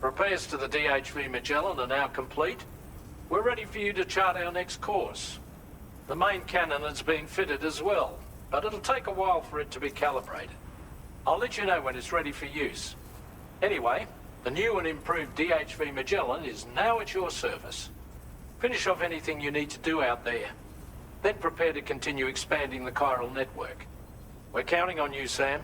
Repairs to the DHV Magellan are now complete. We're ready for you to chart our next course. The main cannon has been fitted as well, but it'll take a while for it to be calibrated. I'll let you know when it's ready for use. Anyway, the new and improved DHV Magellan is now at your service. Finish off anything you need to do out there. Then prepare to continue expanding the chiral network. We're counting on you, Sam.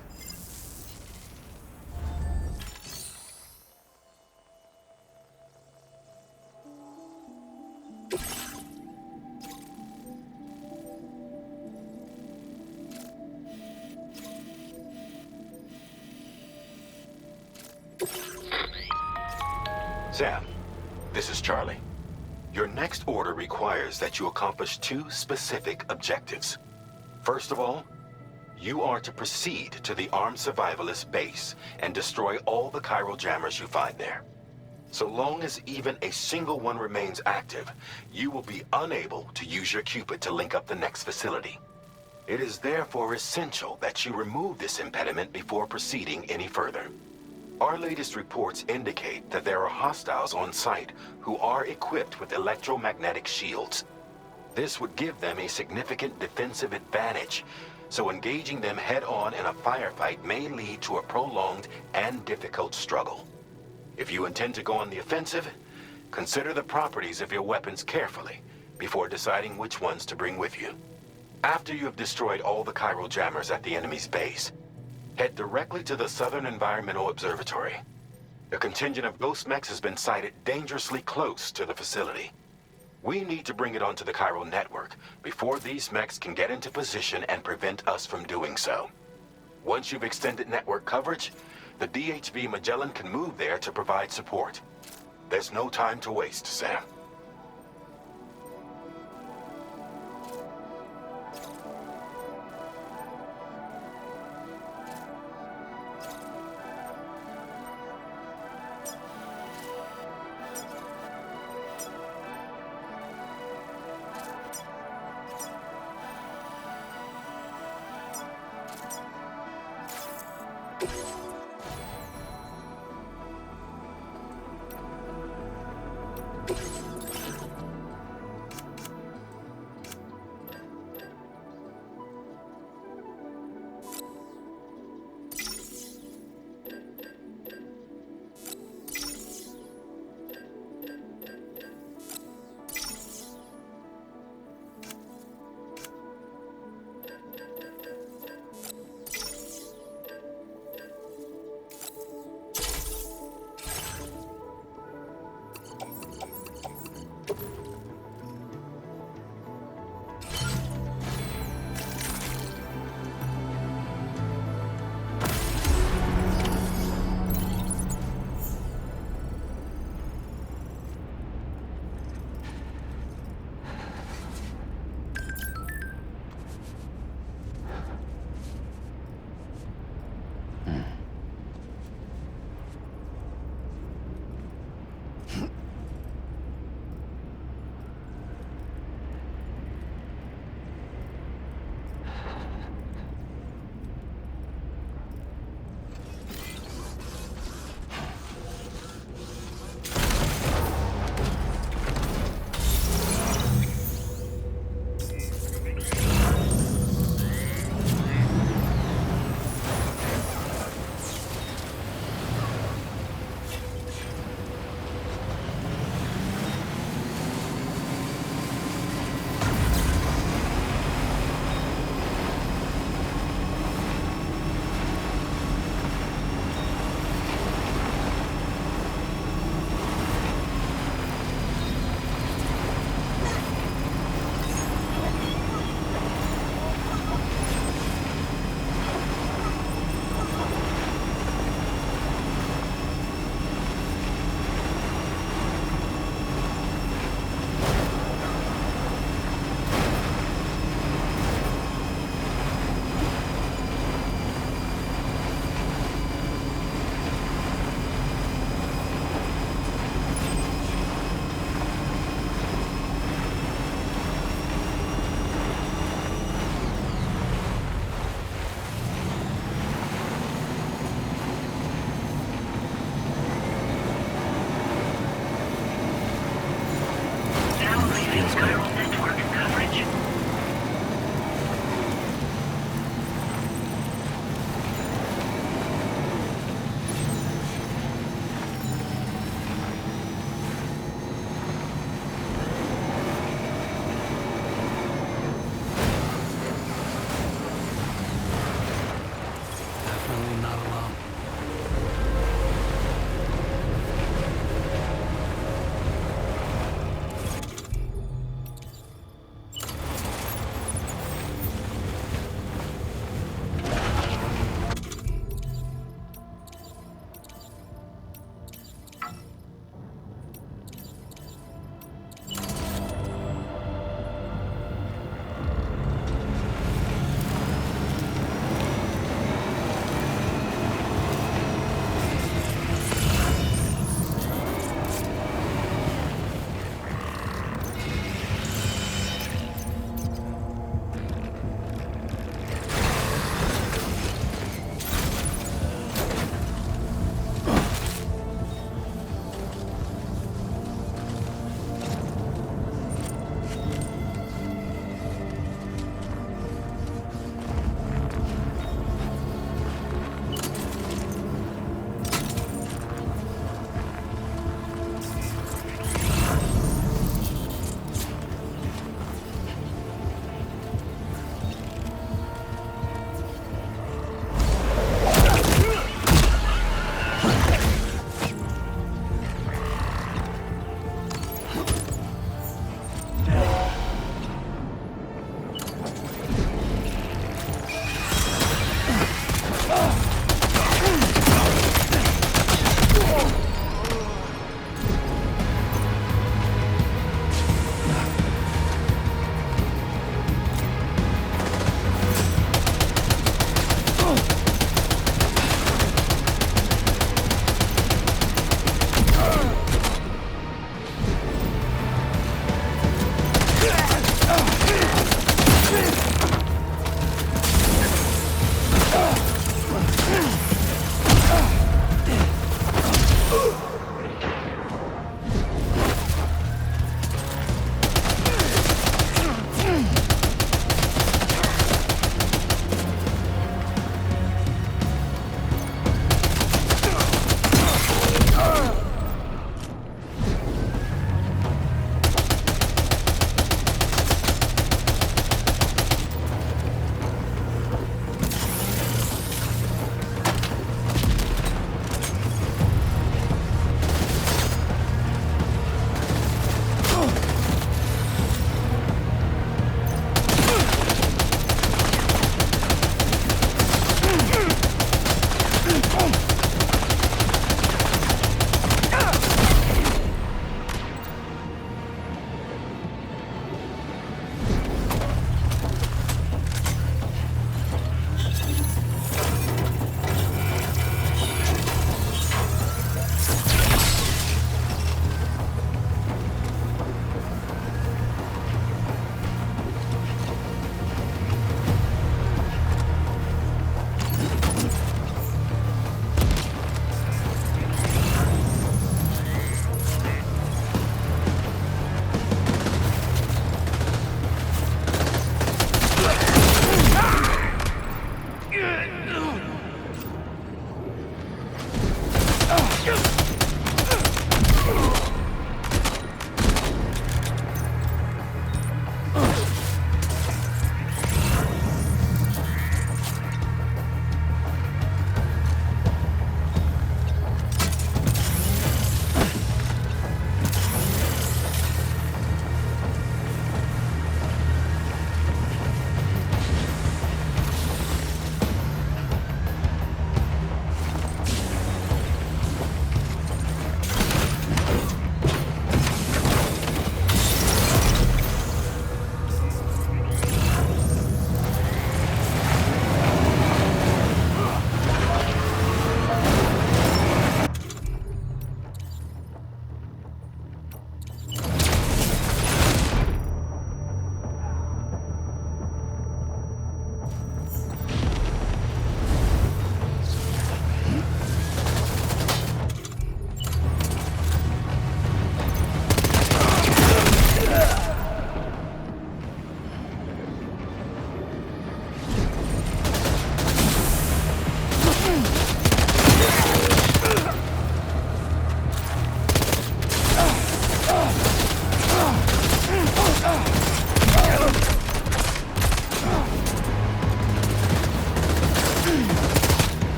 Sam, this is Charlie. Your next order requires that you accomplish two specific objectives. First of all, you are to proceed to the armed survivalist base and destroy all the chiral jammers you find there. So long as even a single one remains active, you will be unable to use your Cupid to link up the next facility. It is therefore essential that you remove this impediment before proceeding any further. Our latest reports indicate that there are hostiles on site who are equipped with electromagnetic shields. This would give them a significant defensive advantage, so engaging them head-on in a firefight may lead to a prolonged and difficult struggle. If you intend to go on the offensive, consider the properties of your weapons carefully before deciding which ones to bring with you. After you have destroyed all the chiral jammers at the enemy's base, head directly to the Southern Environmental Observatory. A contingent of ghost mechs has been sighted dangerously close to the facility. We need to bring it onto the chiral network before these mechs can get into position and prevent us from doing so. Once you've extended network coverage, the DHV Magellan can move there to provide support. There's no time to waste, Sam. Spiral network coverage. Definitely not alone.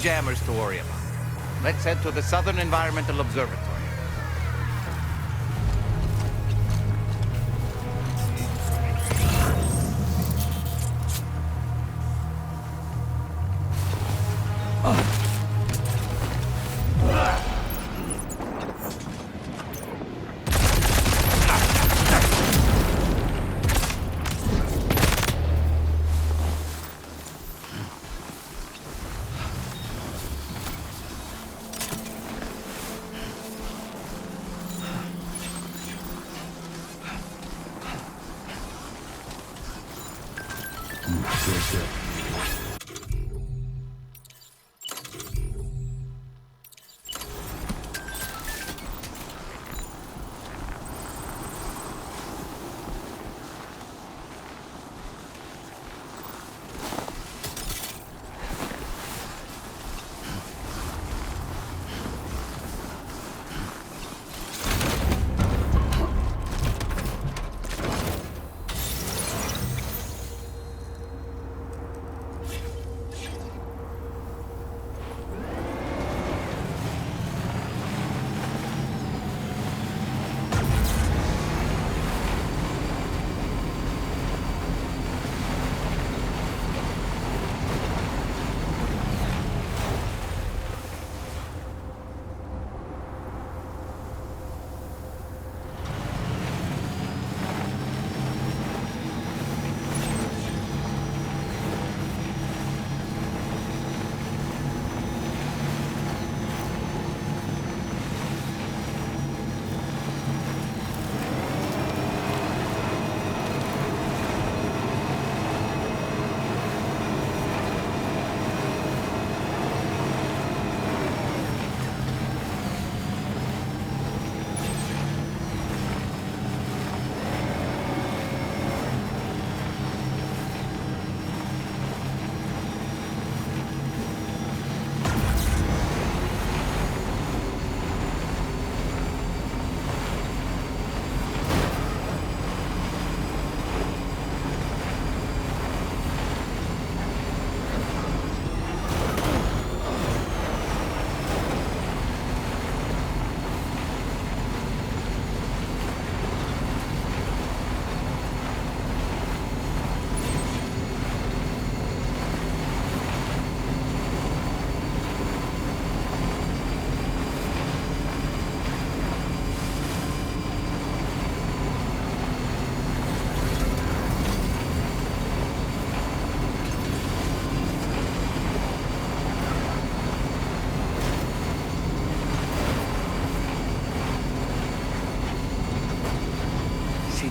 jammers to worry about. Let's head to the Southern Environmental Observatory.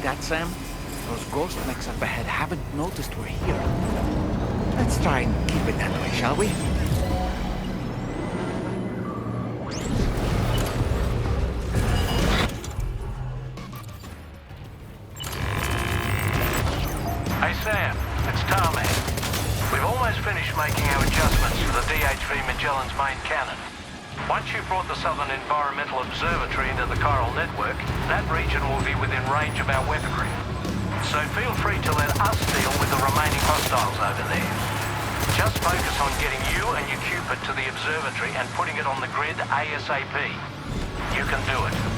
That, Sam? Those ghost mechs up ahead haven't noticed we're here. Let's try and keep it that way, shall we? Hey, Sam. It's Tommy. We've almost finished making our adjustments to the DHV Magellan's main cannon. Once you've brought the Southern Environmental Observatory into the chiral network, that region will be within range of our weaponry. So feel free to let us deal with the remaining hostiles over there. Just focus on getting you and your Cupid to the observatory and putting it on the grid ASAP. You can do it.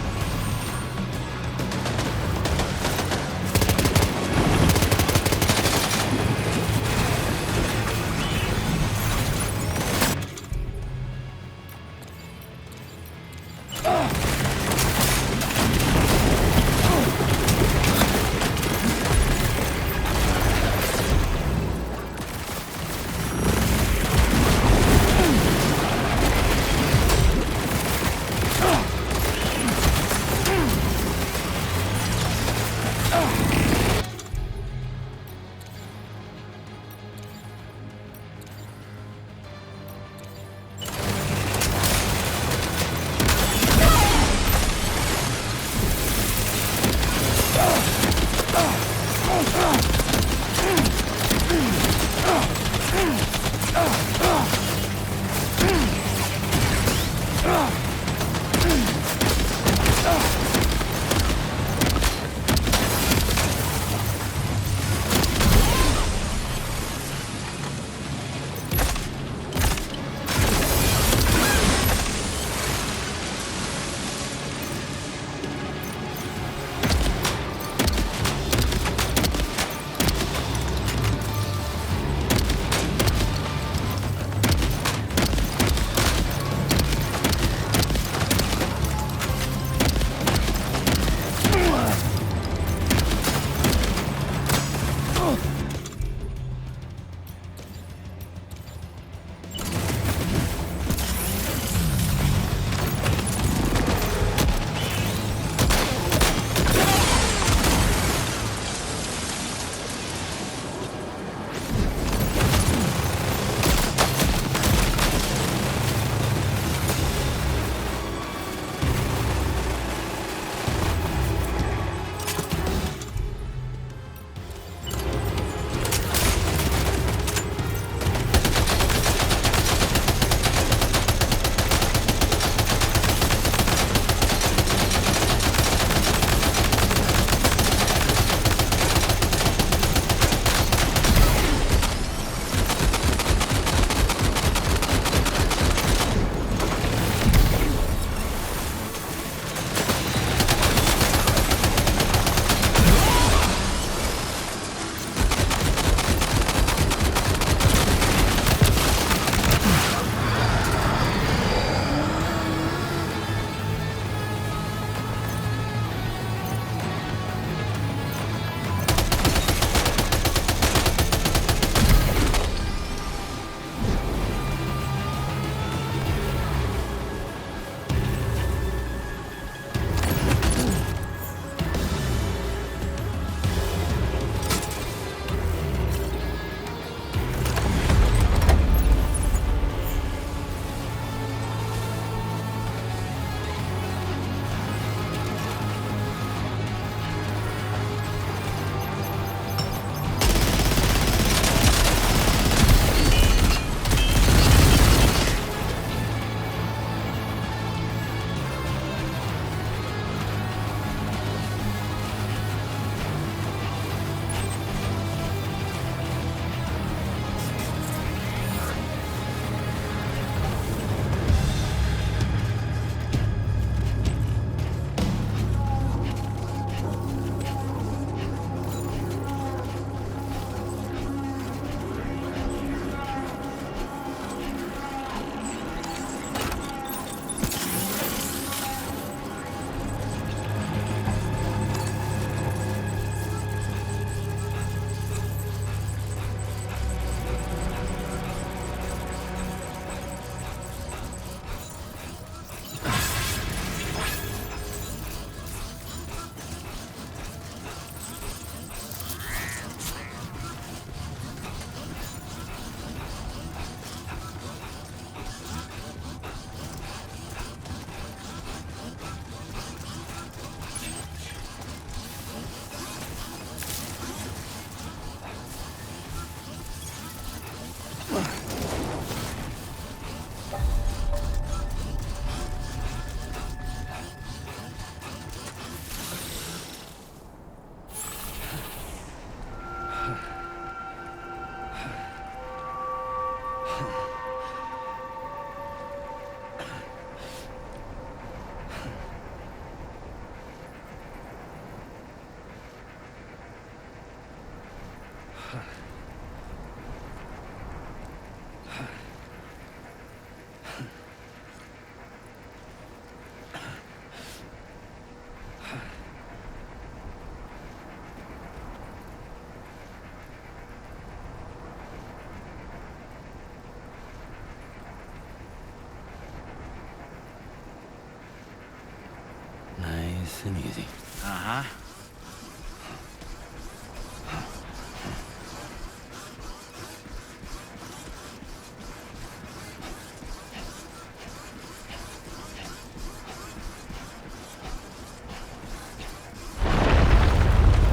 Nice and easy. Uh-huh.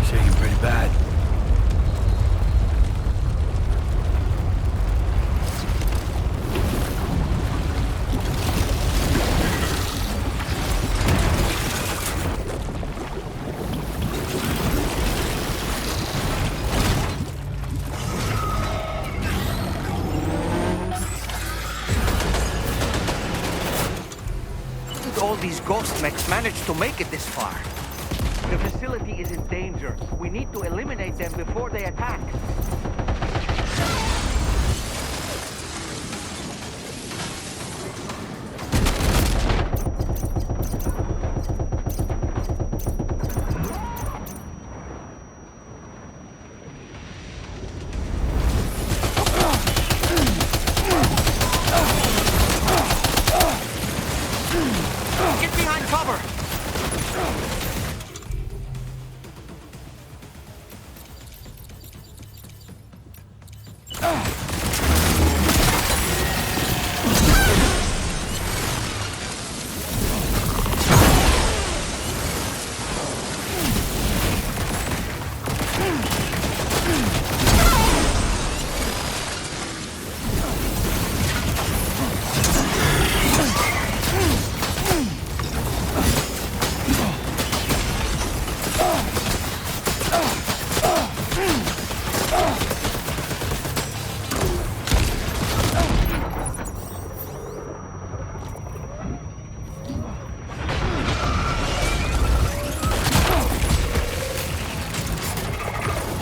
Shaking pretty bad. How did all these ghost mechs manage to make it this far? The facility is in danger. We need to eliminate them before they attack. Get behind cover!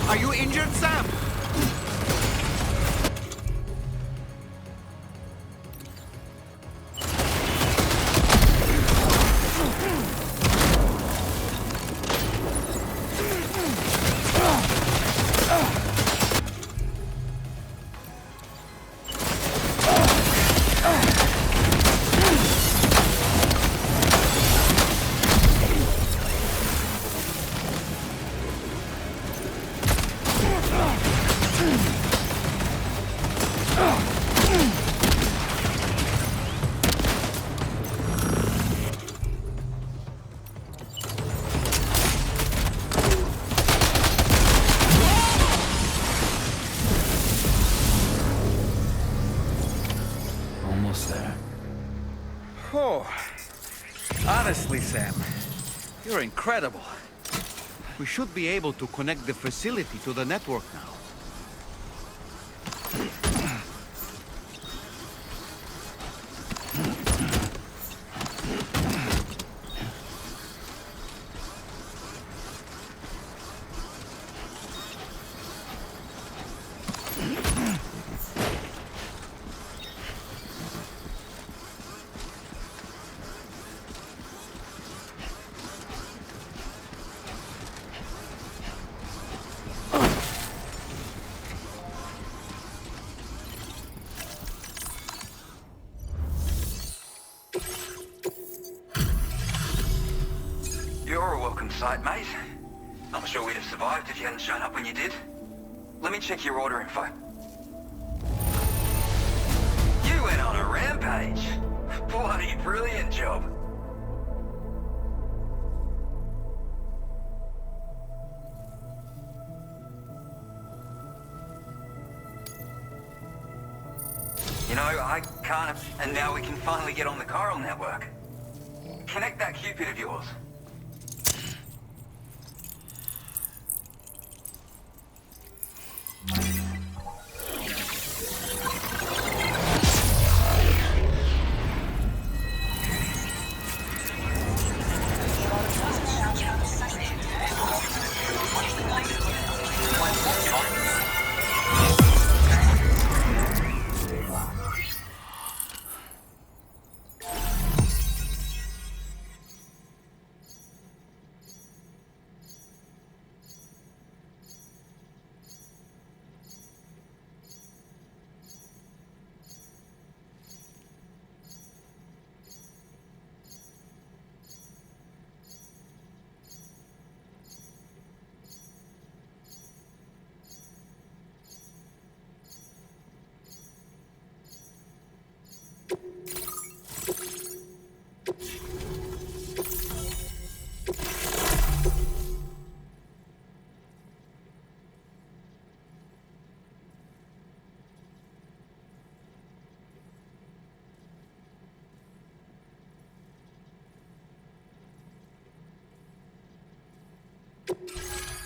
Are you injured, Sam? Almost there. Oh, honestly, Sam, you're incredible. We should be able to connect the facility to the network now. You're a welcome sight, mate. I'm sure we'd have survived if you hadn't shown up when you did. Let me check your order info. You went on a rampage. Bloody brilliant job. You know, I can't... And now we can finally get on the chiral network. Connect that Cupid of yours.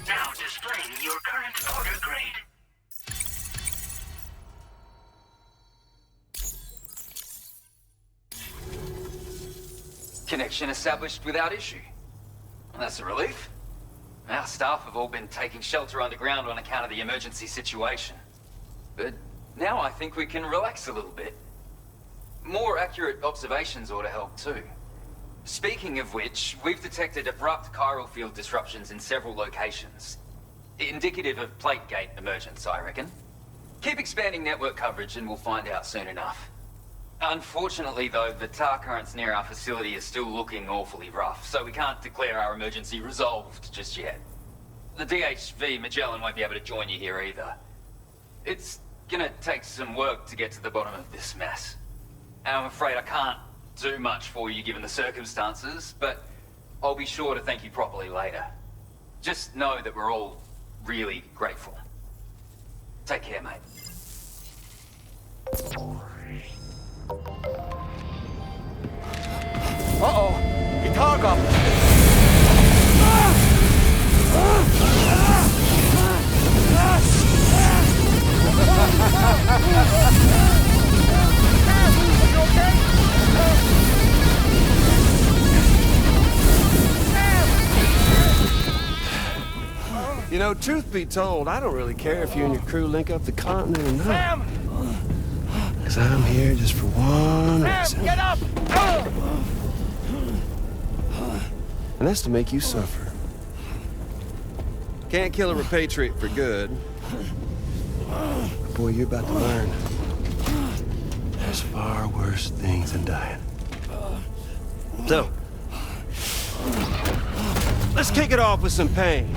Now displaying your current order grade. Connection established without issue. Well, that's a relief. Our staff have all been taking shelter underground on account of the emergency situation. But now I think we can relax a little bit. More accurate observations ought to help too. Speaking of which, we've detected abrupt chiral field disruptions in several locations. Indicative of plate gate emergence, I reckon. Keep expanding network coverage and we'll find out soon enough. Unfortunately though, the tar currents near our facility are still looking awfully rough, so we can't declare our emergency resolved just yet. The DHV Magellan won't be able to join you here either. It's gonna take some work to get to the bottom of this mess. And I'm afraid I can't do much for you given the circumstances, but I'll be sure to thank you properly later. Just know that we're all really grateful. Take care, mate. Uh-oh! Itarga! You know, truth be told, I don't really care if you and your crew link up the continent or not. Sam! Because I'm here just for one reason. Sam, get up! And that's to make you suffer. Can't kill a repatriate for good. But boy, you're about to learn. There's far worse things than dying. So, let's kick it off with some pain.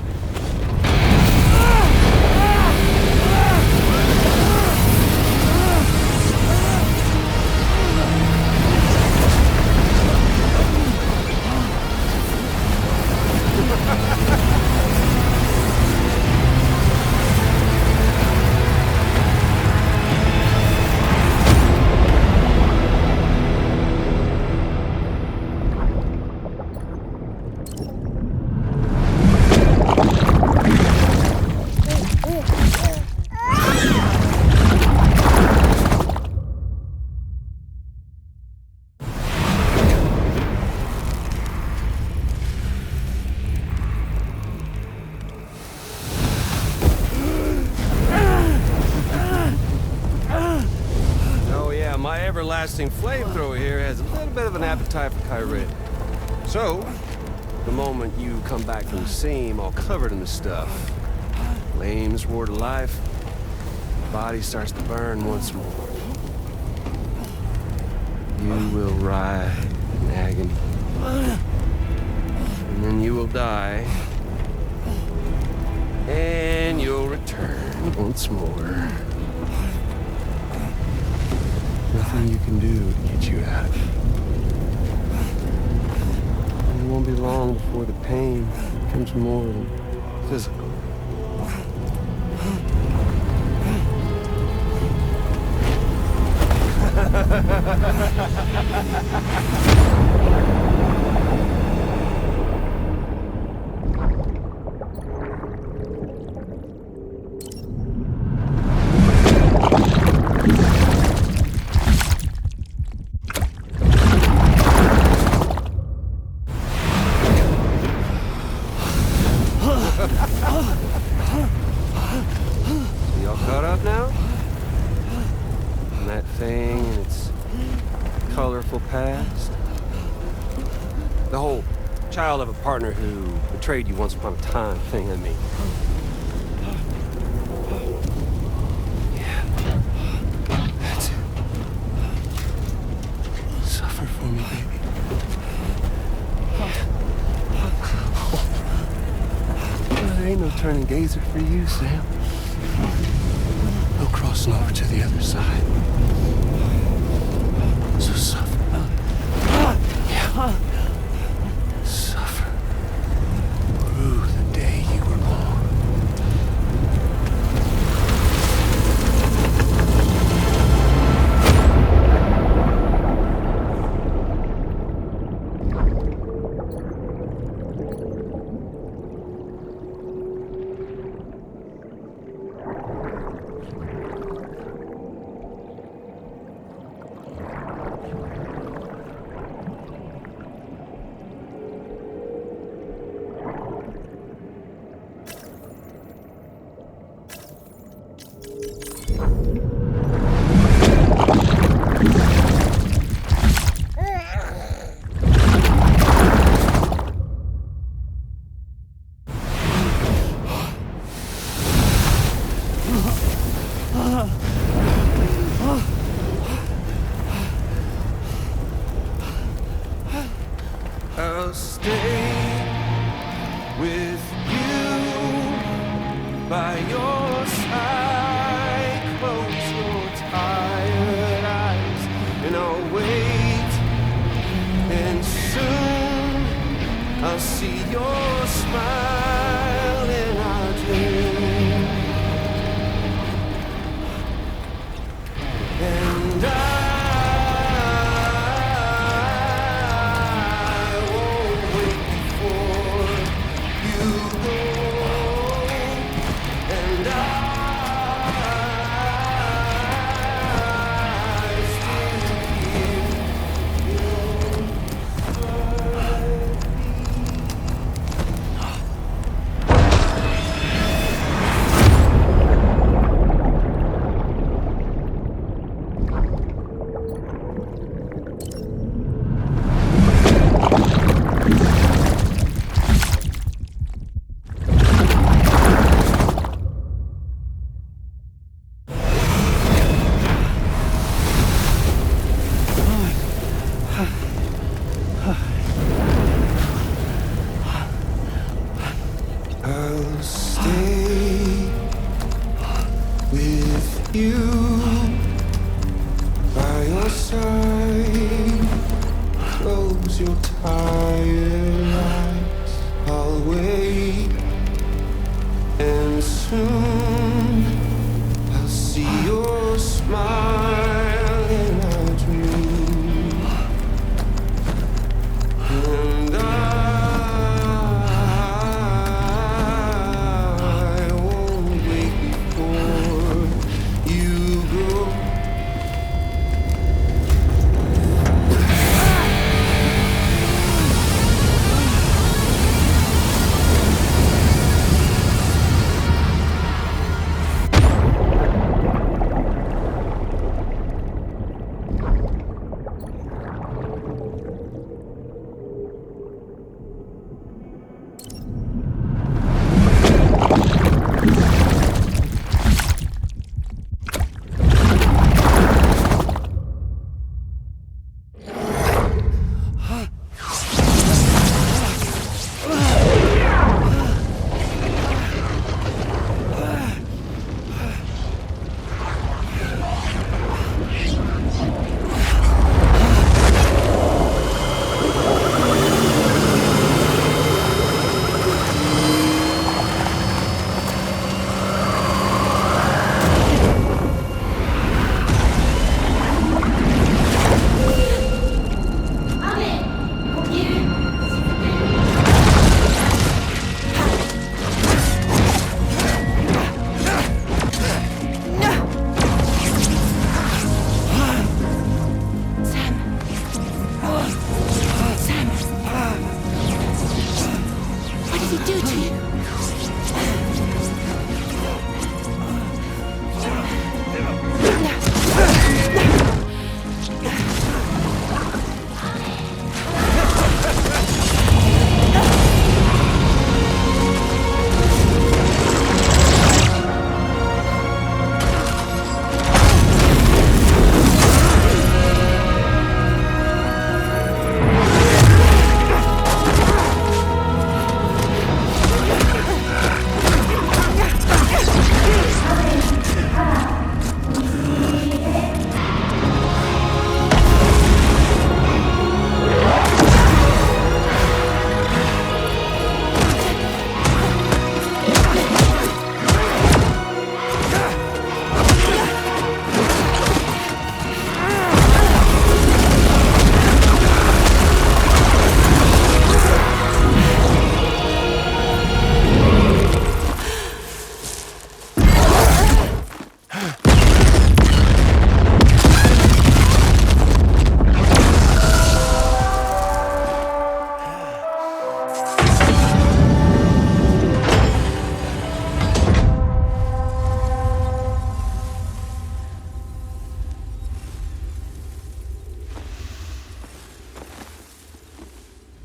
My everlasting flamethrower here has a little bit of an appetite for Kyrie. So, the moment you come back from the seam all covered in the stuff, flames roar to life, the body starts to burn once more. You will writhe in agony. And then you will die. And you'll return once more. Nothing you can do to get you out of it. And it won't be long before the pain becomes more than physical. Y'all caught up now? And that thing and its colorful past? The whole child of a partner who betrayed you once upon a time thing, I mean. Yeah. That's it. Suffer for me, baby. There ain't no turning gazer for you, Sam. No crossing over to the other side. So Suffer through the day you were born. I'll stay with you by your side. Close your tired eyes and I'll wait. And soon I'll see your smile in our dream. And I won't wait before you go. And I still hear your heartbeat. I'll stay with you by your side. Close your tired eyes. I'll wait, and soon I'll see your smile in our dream. And I won't wait before you go.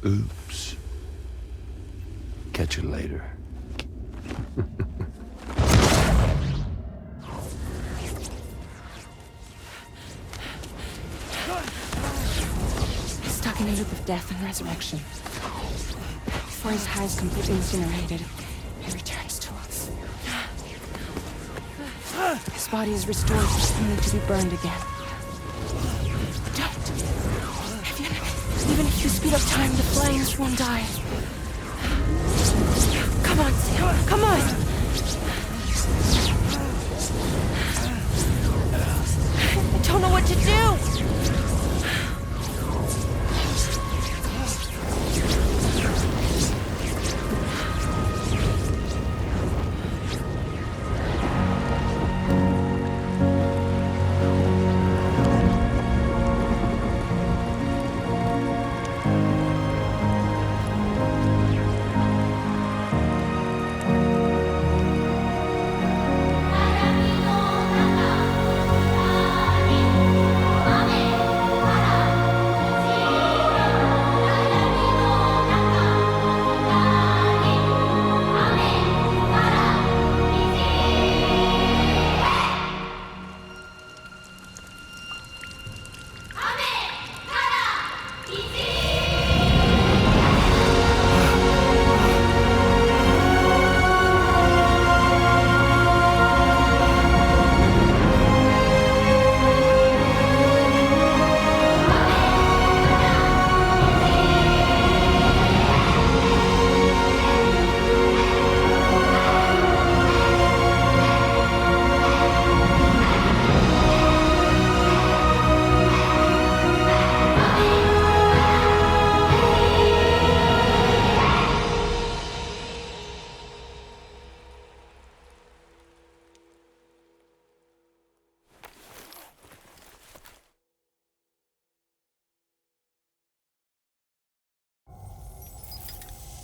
Oops. Catch you later. Stuck in a loop of death and resurrection. Before his high is completely incinerated, he returns to us. His body is restored, only to be burned again. Don't! Even if you speed up time, the flames won't die. Come on, Sam, come on! I don't know what to do!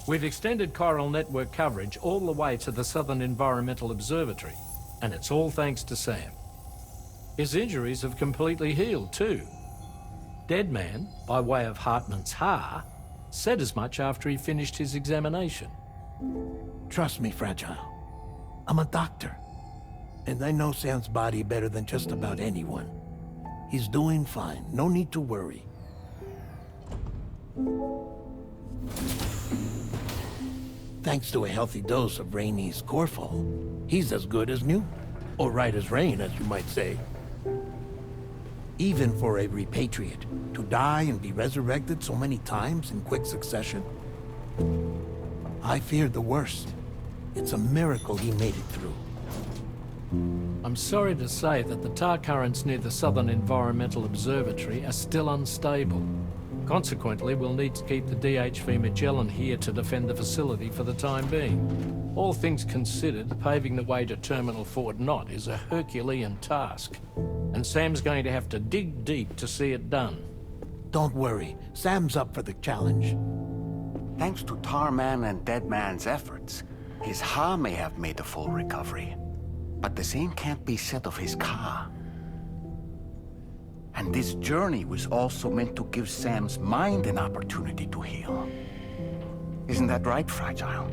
We've extended chiral network coverage all the way to the Southern Environmental Observatory, and it's all thanks to Sam. His injuries have completely healed too. Deadman, by way of Hartman's Ha, said as much after he finished his examination. Trust me, Fragile. I'm a doctor, and I know Sam's body better than just about anyone. He's doing fine, no need to worry. Thanks to a healthy dose of Rainey's Corfol, he's as good as new. Or right as rain, as you might say. Even for a repatriate, to die and be resurrected so many times in quick succession. I feared the worst. It's a miracle he made it through. I'm sorry to say that the tar currents near the Southern Environmental Observatory are still unstable. Consequently, we'll need to keep the DHV Magellan here to defend the facility for the time being. All things considered, paving the way to Terminal Fort Knott is a Herculean task, and Sam's going to have to dig deep to see it done. Don't worry, Sam's up for the challenge. Thanks to Tarman and Deadman's efforts, his Ha may have made a full recovery. But the same can't be said of his Ka. And this journey was also meant to give Sam's mind an opportunity to heal. Isn't that right, Fragile?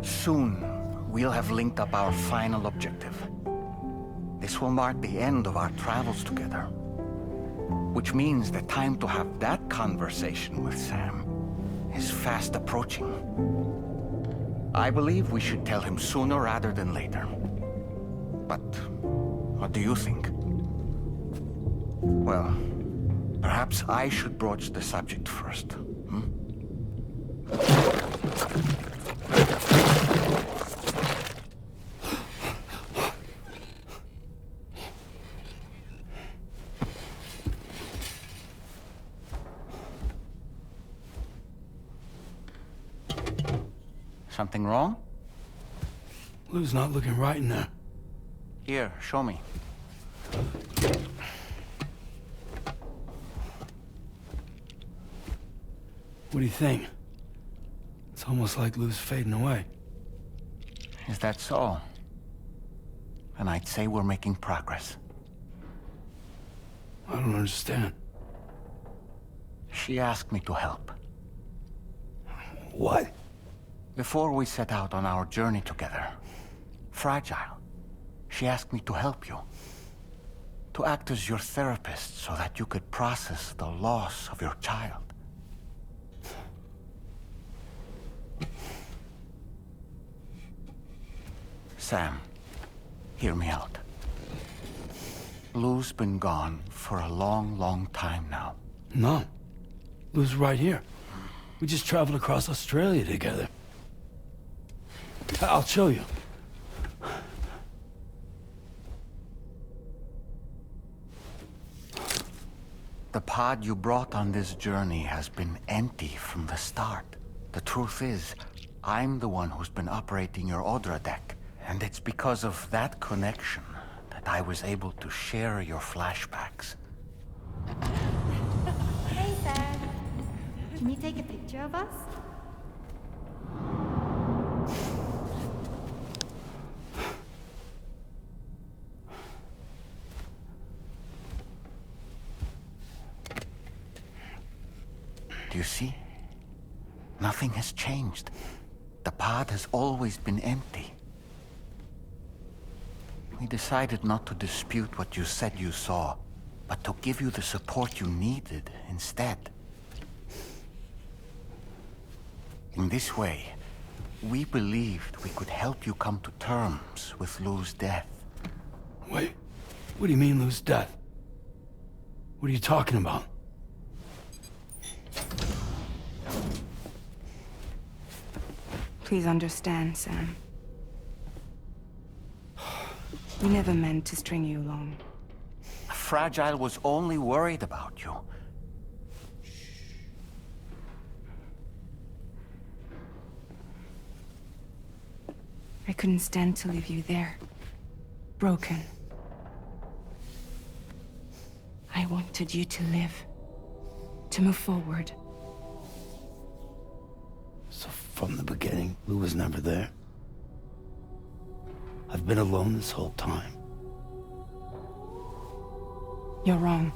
Soon, we'll have linked up our final objective. This will mark the end of our travels together. Which means the time to have that conversation with Sam is fast approaching. I believe we should tell him sooner rather than later. But what do you think? Well, perhaps I should broach the subject first, Something wrong? Lou's not looking right in there. Here, show me. What do you think? It's almost like Lou's fading away. Is that so? And I'd say we're making progress. I don't understand. She asked me to help. What? Before we set out on our journey together, Fragile, she asked me to help you. To act as your therapist so that you could process the loss of your child. Sam, hear me out. Lou's been gone for a long, long time now. No. Lou's right here. We just traveled across Australia together. I'll show you. The pod you brought on this journey has been empty from the start. The truth is, I'm the one who's been operating your Odra deck, and it's because of that connection that I was able to share your flashbacks. Hey, Sam. Can you take a picture of us? Do you see? Nothing has changed. The pod has always been empty. We decided not to dispute what you said you saw, but to give you the support you needed instead. In this way, we believed we could help you come to terms with Lou's death. Wait, what do you mean Lou's death? What are you talking about? Please understand, Sam. We never meant to string you along. Fragile was only worried about you. I couldn't stand to leave you there. Broken. I wanted you to live. To move forward. So from the beginning, Lou was never there? I've been alone this whole time. You're wrong.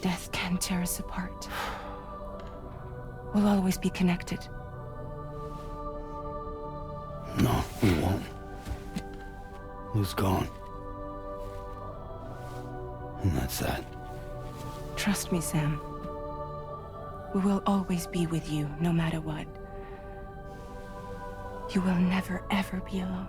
Death can tear us apart. We'll always be connected. No, we won't. Lou's gone. And that's that. Trust me, Sam. We will always be with you, no matter what. You will never, ever be alone.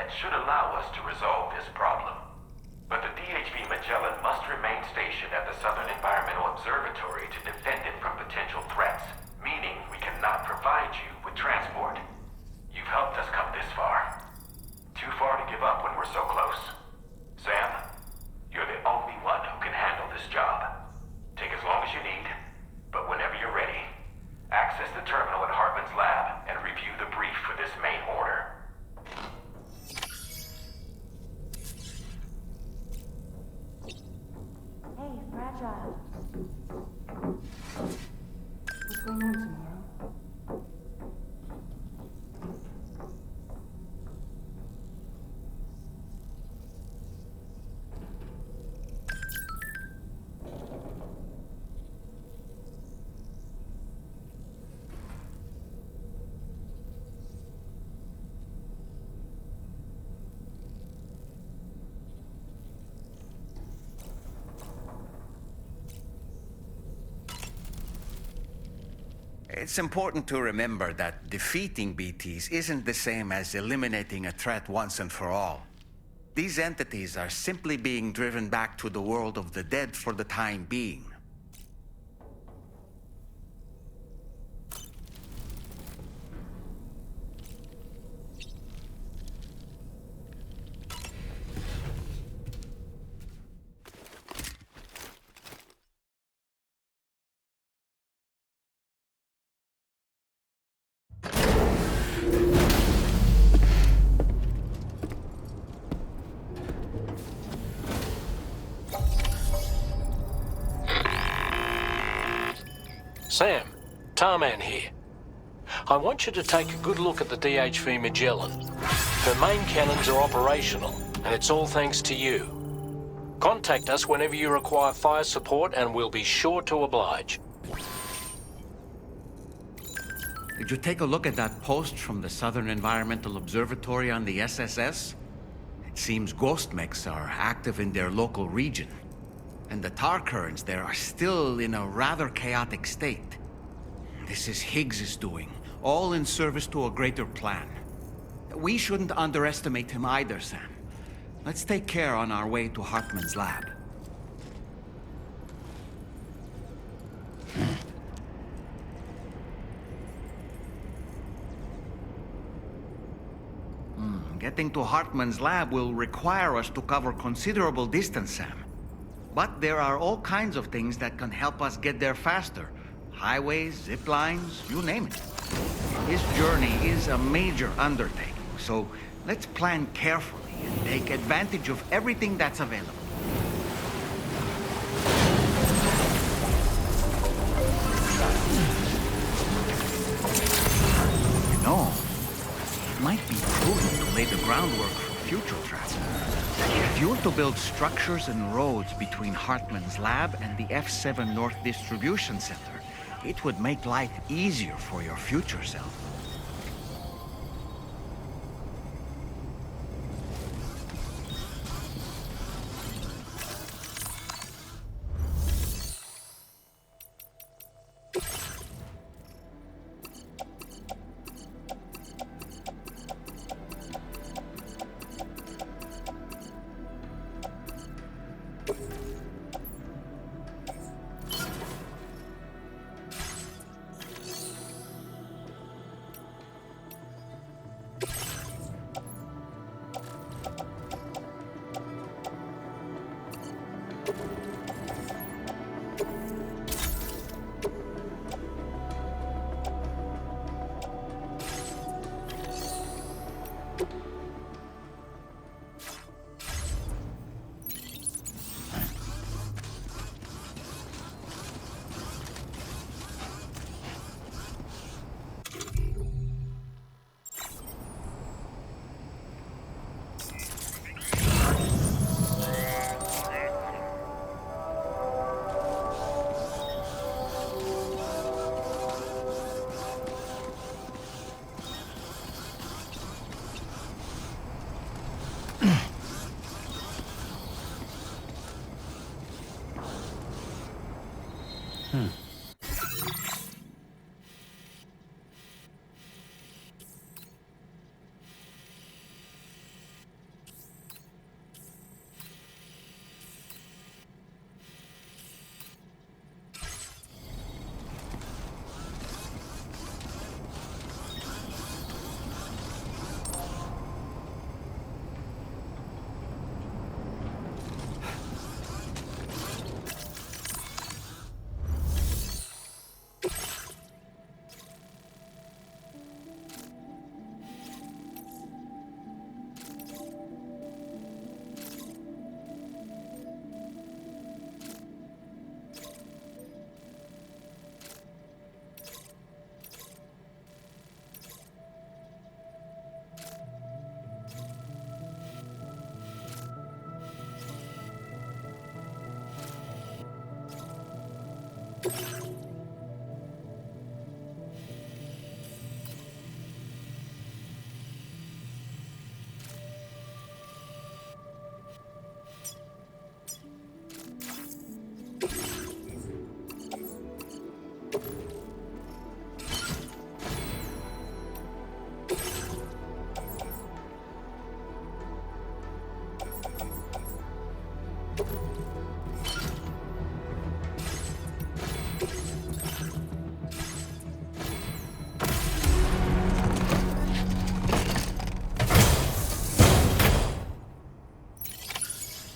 threat should allow us to resolve this problem. But the DHV Magellan must remain stationed at the Southern Environmental Observatory to defend it from potential threats, meaning we cannot provide you with transport. You've helped us come this far. Too far to give up when we're so close. Sam, you're the only one who can handle this job. Take as long as you need, but whenever you're ready, access the terminal at Hartman's lab and review the brief for this main order. Hey, Fragile. What's going on tomorrow? It's important to remember that defeating BTs isn't the same as eliminating a threat once and for all. These entities are simply being driven back to the world of the dead for the time being. Sam, Tarman here. I want you to take a good look at the DHV Magellan. Her main cannons are operational, and it's all thanks to you. Contact us whenever you require fire support, and we'll be sure to oblige. Did you take a look at that post from the Southern Environmental Observatory on the SSS? It seems ghost mechs are active in their local region, and the tar currents there are still in a rather chaotic state. This is Higgs' doing, all in service to a greater plan. We shouldn't underestimate him either, Sam. Let's take care on our way to Hartman's lab. Getting to Hartman's lab will require us to cover considerable distance, Sam. But there are all kinds of things that can help us get there faster. Highways, zip lines, you name it. This journey is a major undertaking, so let's plan carefully and take advantage of everything that's available. You know, it might be prudent to lay the groundwork for future travel. If you were to build structures and roads between Hartman's lab and the F7 North Distribution Center, it would make life easier for your future self.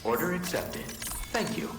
Order accepted. Thank you.